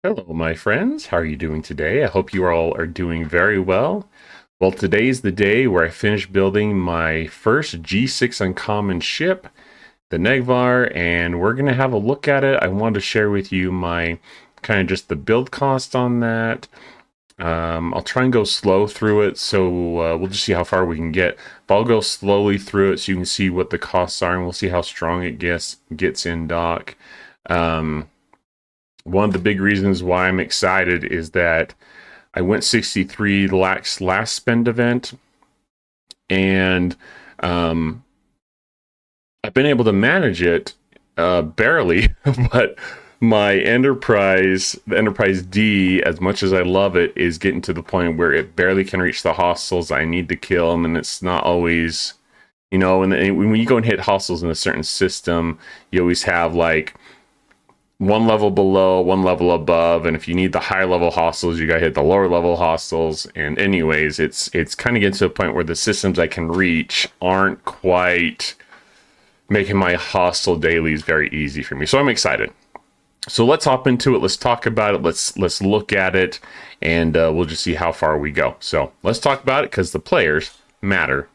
Hello, my friends. How are you doing today? I hope you all are doing very well. Well, today's the day where I finished building my first G6 uncommon ship, the Negh'var, and we're going to have a look at it. I wanted to share with you my kind of just the build cost on that. I'll try and go slow through it, so we'll just see how far we can get. But I'll go slowly through it so you can see what the costs are, and we'll see how strong it gets in dock. One of the big reasons why I'm excited is that I went 63 last spend event, and I've been able to manage it barely, but my Enterprise, the Enterprise D, as much as I love it, is getting to the point where it barely can reach the hostiles I need to kill them, and it's not always, and when you go and hit hostiles in a certain system, you always have like one level below, one level above, and if you need the higher level hostiles, you gotta hit the lower level hostiles. And anyways, it's kind of getting to a point where the systems I can reach aren't quite making my hostile dailies very easy for me. So I'm excited. So let's hop into it. Let's talk about it. Let's look at it, and we'll just see how far we go. So let's talk about it because the players matter.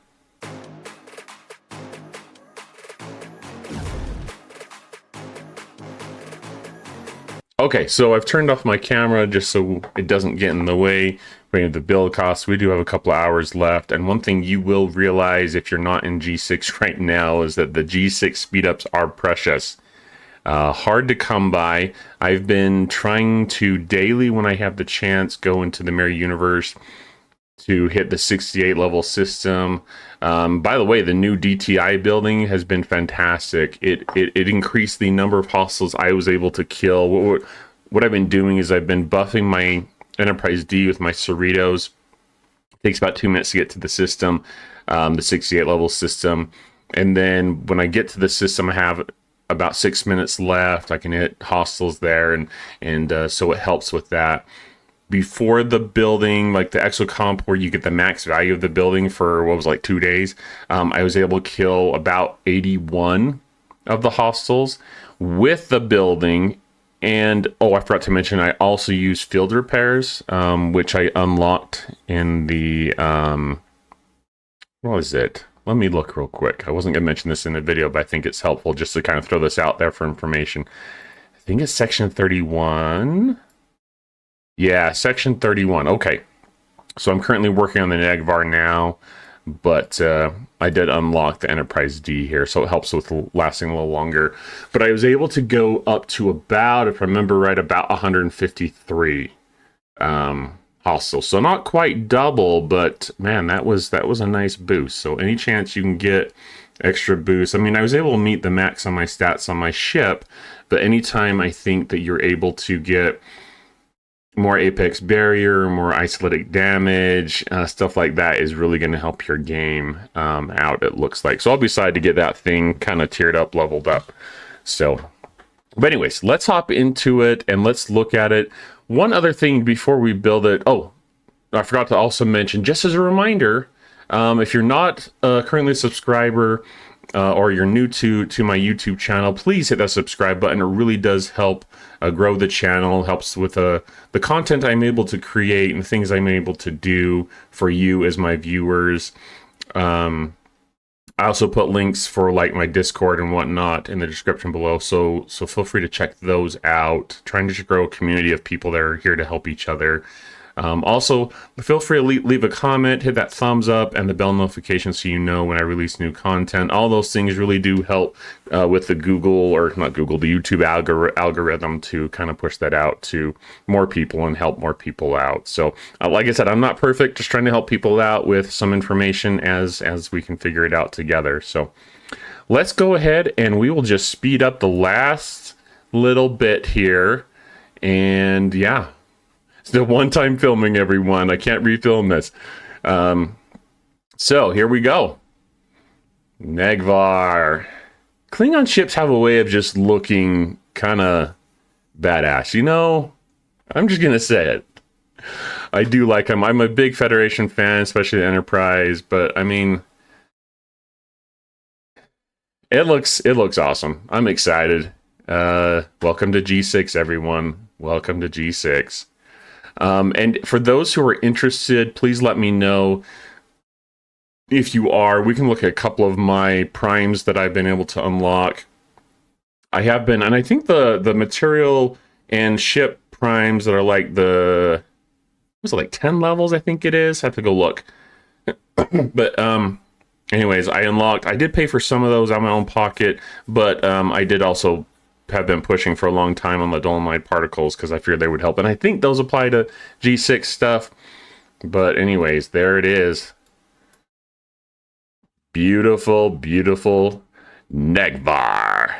Okay, so I've turned off my camera just so it doesn't get in the way of the build costs. We do have a couple of hours left, and one thing you will realize if you're not in G6 right now is that the G6 speedups are precious. Hard to come by. I've been trying to daily, when I have the chance, go into the Mirror Universe to hit the 68 level system. By the way, the new DTI building has been fantastic. It increased the number of hostiles I was able to kill. What I've been doing is I've been buffing my Enterprise D with my Cerritos. It takes about 2 minutes to get to the system, the 68 level system. And then when I get to the system, I have about 6 minutes left. I can hit hostiles there, and so it helps with that. Before the building, like the exocomp where you get the max value of the building for what was like 2 days, I was able to kill about 81 of the hostiles with the building. And I forgot to mention, I also use field repairs, which I unlocked in the what was it? Let me look real quick. I wasn't gonna mention this in the video, but I think it's helpful just to kind of throw this out there for information. I think it's section 31. Yeah, section 31. Okay. So I'm currently working on the Negh'Var now, but I did unlock the Enterprise D here, so it helps with lasting a little longer. But I was able to go up to about, if I remember right, about 153 hostiles. So not quite double, but man, that was a nice boost. So any chance you can get extra boost. I mean, I was able to meet the max on my stats on my ship, but anytime I think that you're able to get more apex barrier, more isolatic damage, stuff like that is really going to help your game out, it looks like. So I'll be excited to get that thing kind of tiered up, leveled up. So, but anyways, let's hop into it and let's look at it. One other thing before we build it. Oh, I forgot to also mention, just as a reminder, if you're not currently a subscriber, or you're new to my YouTube channel, please hit that subscribe button. It really does help grow the channel, helps with the content I'm able to create and the things I'm able to do for you as my viewers. I also put links for like my Discord and whatnot in the description below, so feel free to check those out. Trying to grow a community of people that are here to help each other. Also, feel free to leave a comment, hit that thumbs up, and the bell notification so you know when I release new content. All those things really do help with the Google, or not Google, the YouTube algorithm to kind of push that out to more people and help more people out. So, like I said, I'm not perfect, just trying to help people out with some information as we can figure it out together. So, let's go ahead and we will just speed up the last little bit here. And yeah. Still one-time filming, everyone. I can't refilm this. So here we go. Negh'Var. Klingon ships have a way of just looking kind of badass. I'm just going to say it. I do like them. I'm a big Federation fan, especially the Enterprise. But, I mean, it looks awesome. I'm excited. Welcome to G6, everyone. Welcome to G6. And for those who are interested, please let me know if you are. We can look at a couple of my primes that I've been able to unlock. I have been, and I think the material and ship primes that are like was it like 10 levels? I think it is. I have to go look. But anyways, I did pay for some of those out of my own pocket, but I did also have been pushing for a long time on the dolomite particles because I figured they would help, and I think those apply to G6 stuff. But anyways, there it is. Beautiful, beautiful Negh'var.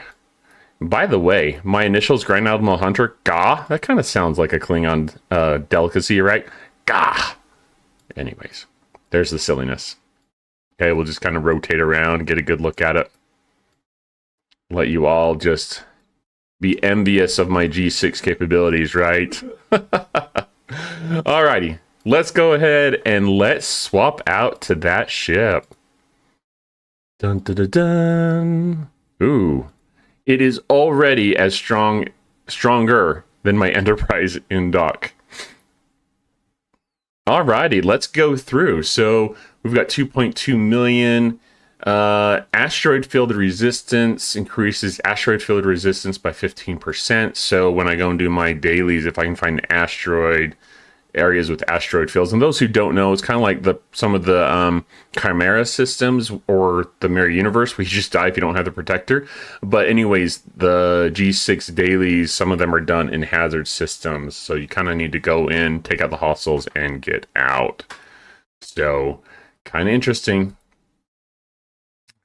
By the way, my initials, Grand Admiral Hunter, Gah. That kind of sounds like a Klingon delicacy, right? Gah. Anyways, there's the silliness. Okay, we'll just kind of rotate around, get a good look at it. Let you all just be envious of my G6 capabilities, right? Alrighty, let's go ahead and let's swap out to that ship. Dun dun dun dun. Ooh. It is already as stronger than my Enterprise in dock. Alrighty, let's go through. So we've got 2.2 million. Asteroid field resistance increases asteroid field resistance by 15%. So when I go and do my dailies, if I can find asteroid areas with asteroid fields, and those who don't know, it's kind of like some of the Chimera systems or the Mirror Universe, where you just die if you don't have the protector. But anyways, the G6 dailies, some of them are done in hazard systems, so you kind of need to go in, take out the hostiles, and get out. So kind of interesting.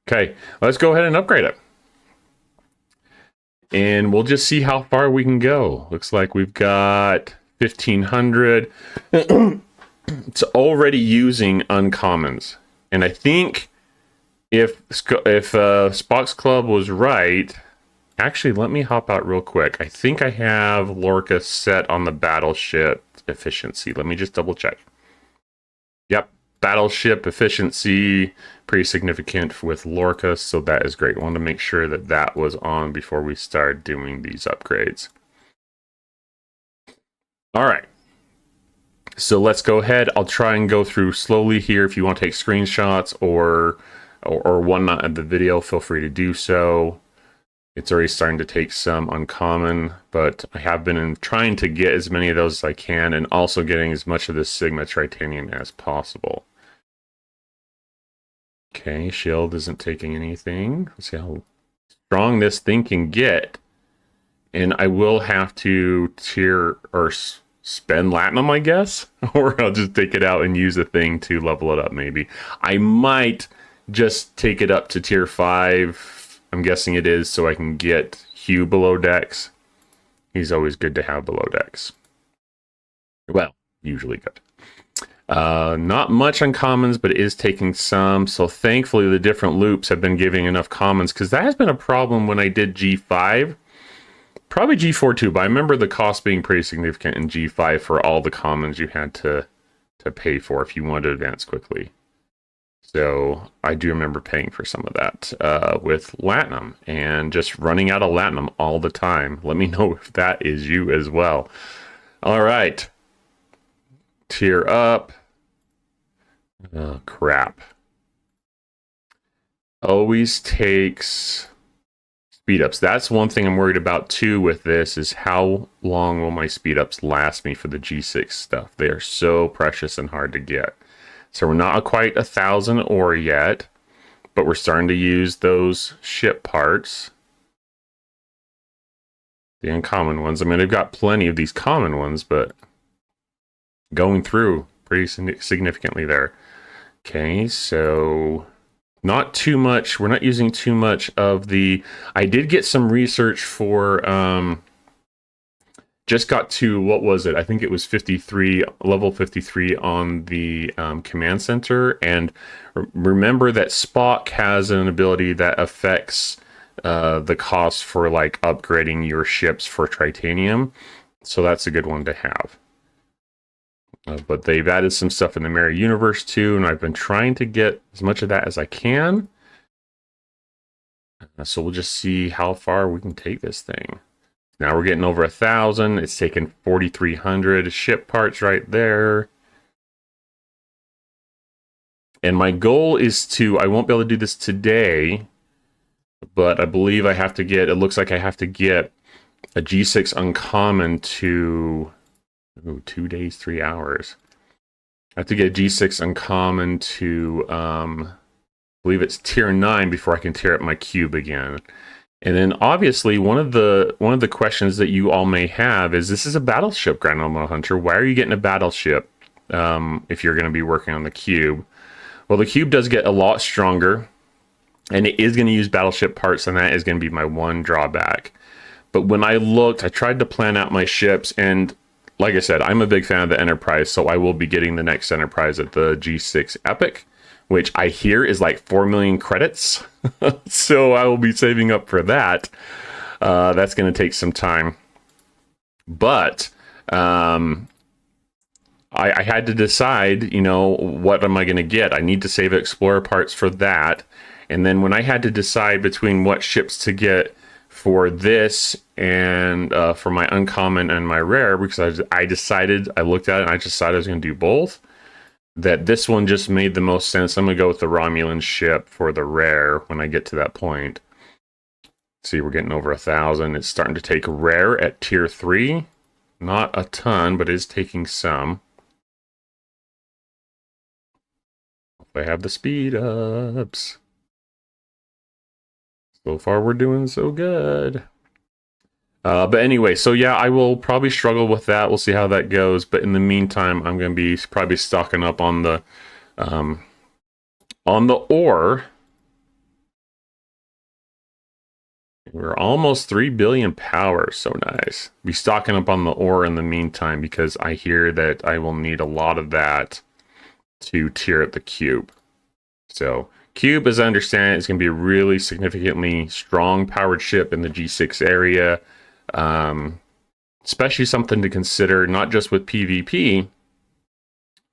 Okay, let's go ahead and upgrade it, and we'll just see how far we can go. Looks like we've got 1500. It's already using uncommons, and I think if Spock's Club was right, actually, let me hop out real quick. I think I have Lorca set on the battleship efficiency. Let me just double check. Yep, battleship efficiency pretty significant with Lorca, so that is great. I wanted to make sure that that was on before we start doing these upgrades. All right, so let's go ahead. I'll try and go through slowly here. If you want to take screenshots or whatnot of the video, feel free to do so. It's already starting to take some uncommon, but I have been trying to get as many of those as I can, and also getting as much of this Sigma Tritanium as possible. Okay, shield isn't taking anything. Let's see how strong this thing can get. And I will have to tier or spend Latinum, I guess, or I'll just take it out and use the thing to level it up. Maybe I might just take it up to tier 5. I'm guessing it is, so I can get Hugh below decks. He's always good to have below decks. Well, usually good. Not much on commons, but it is taking some. So thankfully, the different loops have been giving enough commons, because that has been a problem when I did G5. Probably G4 too, but I remember the cost being pretty significant in G5 for all the commons you had to pay for if you wanted to advance quickly. So I do remember paying for some of that with Latinum, and just running out of Latinum all the time. Let me know if that is you as well. All right. Tier up. Oh, crap. Always takes speed ups. That's one thing I'm worried about too with this, is how long will my speed ups last me for the G6 stuff. They are so precious and hard to get. So we're not quite 1,000 ore yet, but we're starting to use those ship parts. The uncommon ones. I mean, they've got plenty of these common ones, but going through pretty significantly there. Okay, so not too much. We're not using too much of the... I did get some research for... just got to, what was it? I think it was 53, level 53 on the command center. And remember that Spock has an ability that affects the cost for like upgrading your ships for Tritanium. So that's a good one to have. But they've added some stuff in the Mirror Universe too, and I've been trying to get as much of that as I can. So we'll just see how far we can take this thing. Now we're getting over 1,000. It's taken 4,300 ship parts right there. And my goal is to, I won't be able to do this today, but I believe I have to get, it looks like I have to get a G6 uncommon to, 2 days, 3 hours. I have to get a G6 uncommon to, I believe it's tier 9 before I can tear up my cube again. And then obviously one of the questions that you all may have is, this is a battleship, Grand Element Hunter. Why are you getting a battleship if you're going to be working on the cube? Well, the cube does get a lot stronger, and it is going to use battleship parts, and that is going to be my one drawback. But when I looked, I tried to plan out my ships, and like I said, I'm a big fan of the Enterprise, so I will be getting the next Enterprise at the G6 Epic, which I hear is like 4 million credits. So I will be saving up for that. That's going to take some time. But I had to decide, you know, what am I going to get? I need to save Explorer parts for that. And then when I had to decide between what ships to get for this and for my uncommon and my rare, because I decided, I looked at it and I decided I was going to do both, that this one just made the most sense. I'm going to go with the Romulan ship for the rare when I get to that point. See, we're getting over 1,000. It's starting to take rare at tier 3. Not a ton, but it is taking some. I have the speed ups. So far, we're doing so good. But anyway, so yeah, I will probably struggle with that. We'll see how that goes. But in the meantime, I'm going to be probably stocking up on the ore. We're almost 3 billion power. So nice. Be stocking up on the ore in the meantime, because I hear that I will need a lot of that to tier at the cube. So cube, as I understand it, is going to be a really significantly strong powered ship in the G6 area. Especially something to consider, not just with PvP.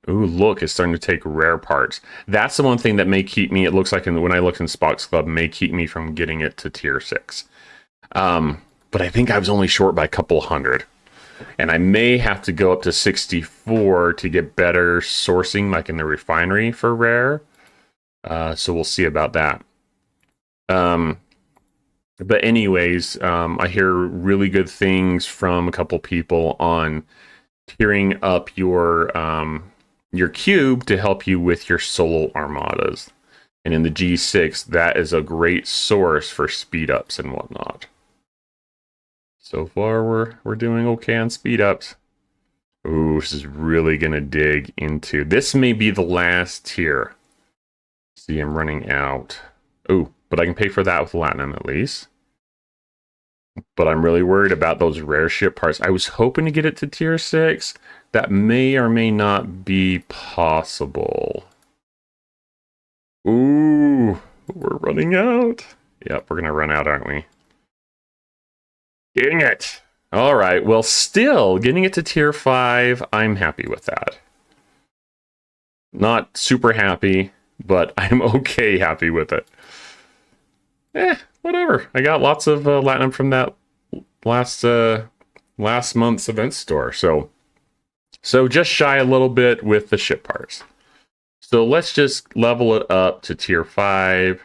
Ooh, look, it's starting to take rare parts. That's the one thing that may keep me, it looks like when I look in Spock's Club, may keep me from getting it to tier 6. But I think I was only short by a couple hundred. And I may have to go up to 64 to get better sourcing, like in the refinery for rare. So we'll see about that. But anyways, I hear really good things from a couple people on tiering up your cube to help you with your solo armadas. And in the G6, that is a great source for speed ups and whatnot. So far, we're doing okay on speed ups. Ooh, this is really gonna dig into. This may be the last tier. See, I'm running out. Ooh, but I can pay for that with Latinum at least. But I'm really worried about those rare ship parts. I was hoping to get it to tier 6. That may or may not be possible. Ooh, we're running out. Yep, we're gonna run out, aren't we? Dang it. All right, well, still getting it to tier 5, I'm happy with that. Not super happy, but I'm okay happy with it. Whatever. I got lots of Latinum from that last month's event store. So just shy a little bit with the ship parts. So let's just level it up to tier 5.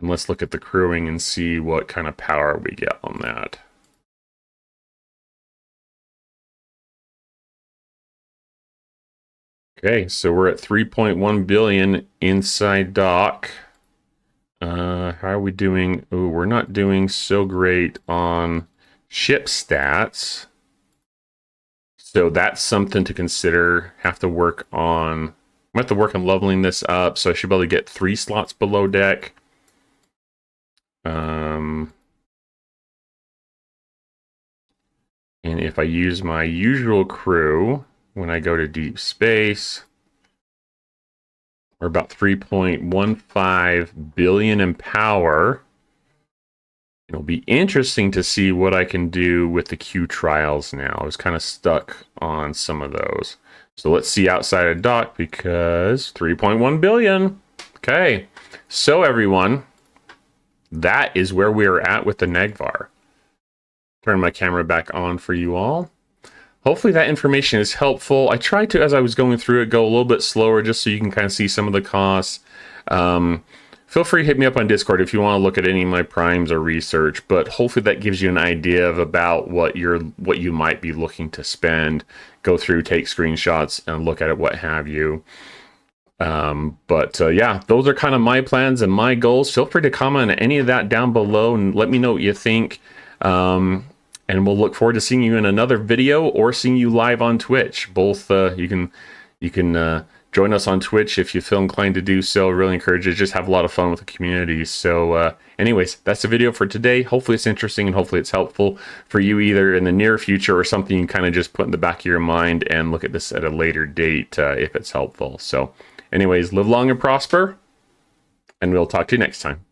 And let's look at the crewing and see what kind of power we get on that. Okay, so we're at 3.1 billion inside dock. How are we doing? Oh, we're not doing so great on ship stats. So that's something to consider. I have to work on leveling this up. So I should be able to get 3 slots below deck. And if I use my usual crew when I go to deep space, we're about 3.15 billion in power. It'll be interesting to see what I can do with the Q trials now. I was kind of stuck on some of those. So let's see outside of dock, because 3.1 billion. Okay, so everyone, that is where we're at with the Negh'Var. Turn my camera back on for you all. Hopefully that information is helpful. I tried to, as I was going through it, go a little bit slower just so you can kind of see some of the costs. Feel free to hit me up on Discord if you want to look at any of my primes or research, but hopefully that gives you an idea of about what you might be looking to spend. Go through, take screenshots, and look at it, what have you. Yeah, those are kind of my plans and my goals. Feel free to comment on any of that down below and let me know what you think. And we'll look forward to seeing you in another video or seeing you live on Twitch. Both you can join us on Twitch if you feel inclined to do so. Really encourage you to just have a lot of fun with the community. So anyways, that's the video for today. Hopefully it's interesting and hopefully it's helpful for you either in the near future or something you kind of just put in the back of your mind and look at this at a later date if it's helpful. So anyways, live long and prosper, and we'll talk to you next time.